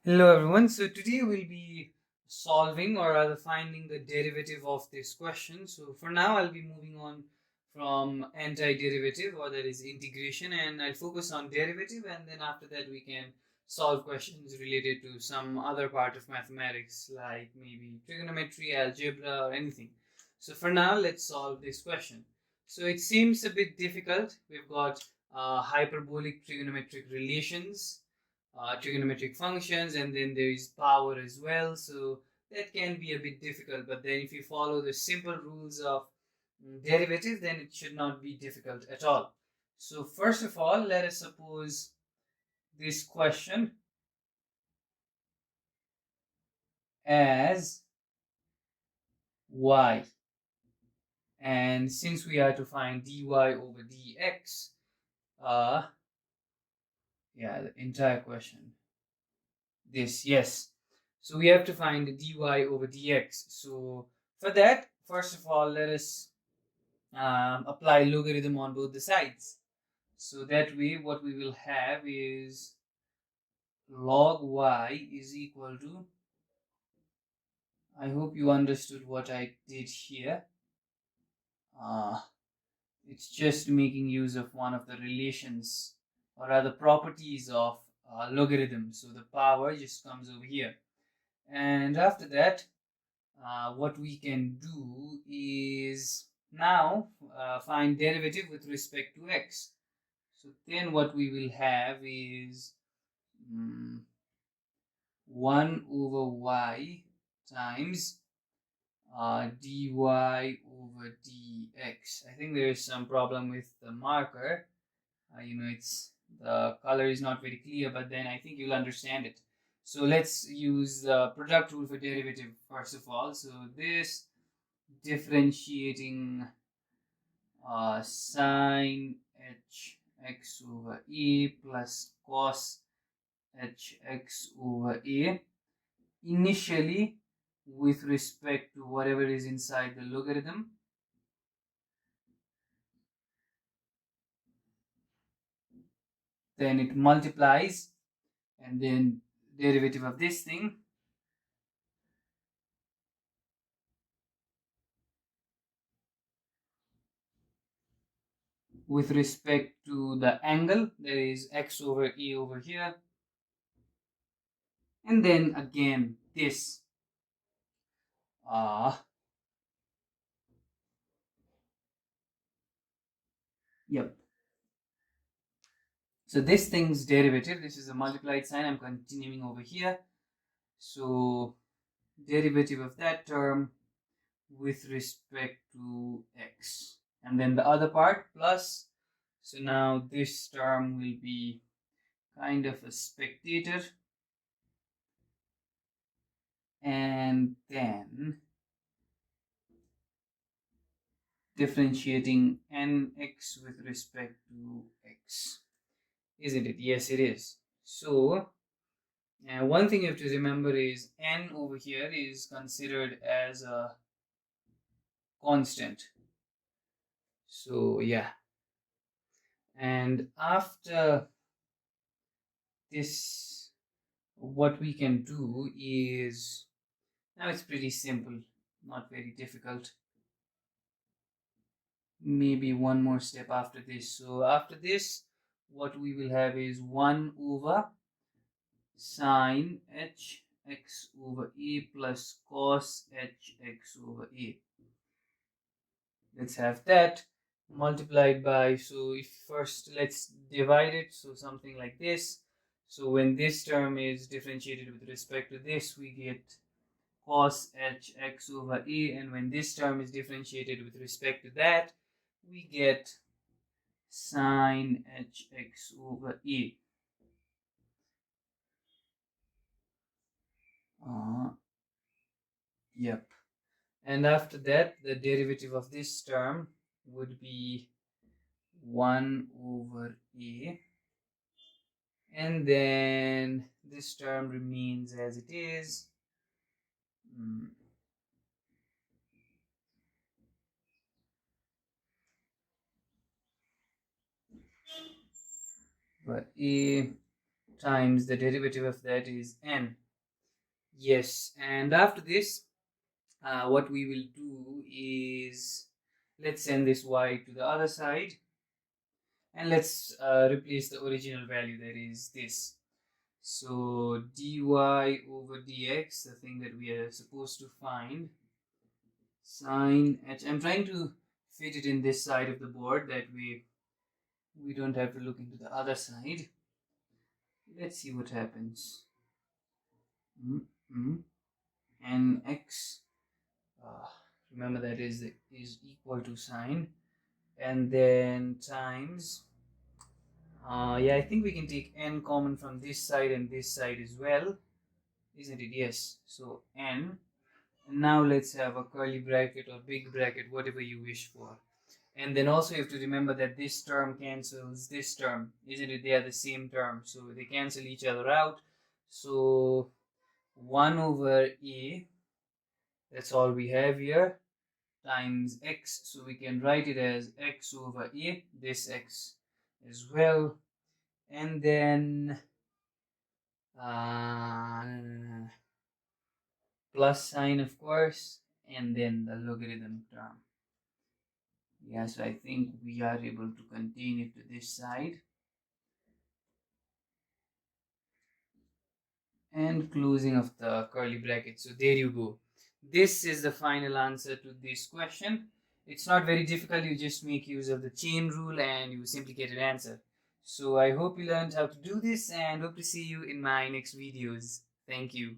Hello everyone, so today we'll be solving or rather finding the derivative of this question. So for now I'll be moving on from antiderivative, or that is integration, and I'll focus on derivative, and then after that we can solve questions related to some other part of mathematics like maybe trigonometry, algebra, or anything. So for now let's solve this question. So it seems a bit difficult. We've got hyperbolic trigonometric relations, trigonometric functions, and then there is power as well, so that can be a bit difficult. But then if you follow the simple rules of derivative, then it should not be difficult at all. So first of all, let us suppose this question as y, and since we are to find dy over dx, the entire question, yes, so we have to find the dy over dx. So for that, first of all, let us apply logarithm on both the sides. So that way what we will have is log y is equal to, I hope you understood what I did here. It's just making use of one of the relations, or rather properties of logarithm. So the power just comes over here, and after that what we can do is now find derivative with respect to x. So then what we will have is 1 over y times dy over dx. I think there is some problem with the marker. It's the color is not very clear, but then I think you'll understand it. So let's use the product rule for derivative first of all. So this differentiating sine hx over a plus cos hx over a initially with respect to whatever is inside the logarithm, then it multiplies, and then derivative of this thing with respect to the angle, that is x over a over here, and then again this yep. So this thing's derivative, this is a multiplied sign, I'm continuing over here. So derivative of that term with respect to x, and then the other part plus. So now this term will be kind of a spectator, and then differentiating nx with respect to x, isn't it? Yes, it is. So one thing you have to remember is n over here is considered as a constant. So yeah, and after this what we can do is, now it's pretty simple, not very difficult. Maybe one more step after this. So after this what we will have is 1 over sine hx over a plus cos hx over a. Let's have that multiplied by, so if first let's divide it, so something like this. So when this term is differentiated with respect to this, we get cos hx over a, and when this term is differentiated with respect to that, we get sine hx over a. Yep. And after that, the derivative of this term would be 1 over a, and then this term remains as it is. But a times the derivative of that is n. Yes, and after this, what we will do is, let's send this y to the other side, and let's replace the original value, that is this. So dy over dx, the thing that we are supposed to find, sine h. I'm trying to fit it in this side of the board, that we don't have to look into the other side. Let's see what happens. And x, remember that is equal to sine, and then times, yeah, I think we can take n common from this side and this side as well, isn't it? Yes, so n. And now let's have a curly bracket or big bracket, whatever you wish for. And then also you have to remember that this term cancels this term, isn't it? They are the same term, so they cancel each other out. So 1 over a, that's all we have here, times x. So we can write it as x over a, this x as well. And then plus sign, of course, and then the logarithm term. Yeah, so I think we are able to contain it to this side. And closing of the curly bracket. So there you go. This is the final answer to this question. It's not very difficult. You just make use of the chain rule and you simply get an answer. So I hope you learned how to do this and hope to see you in my next videos. Thank you.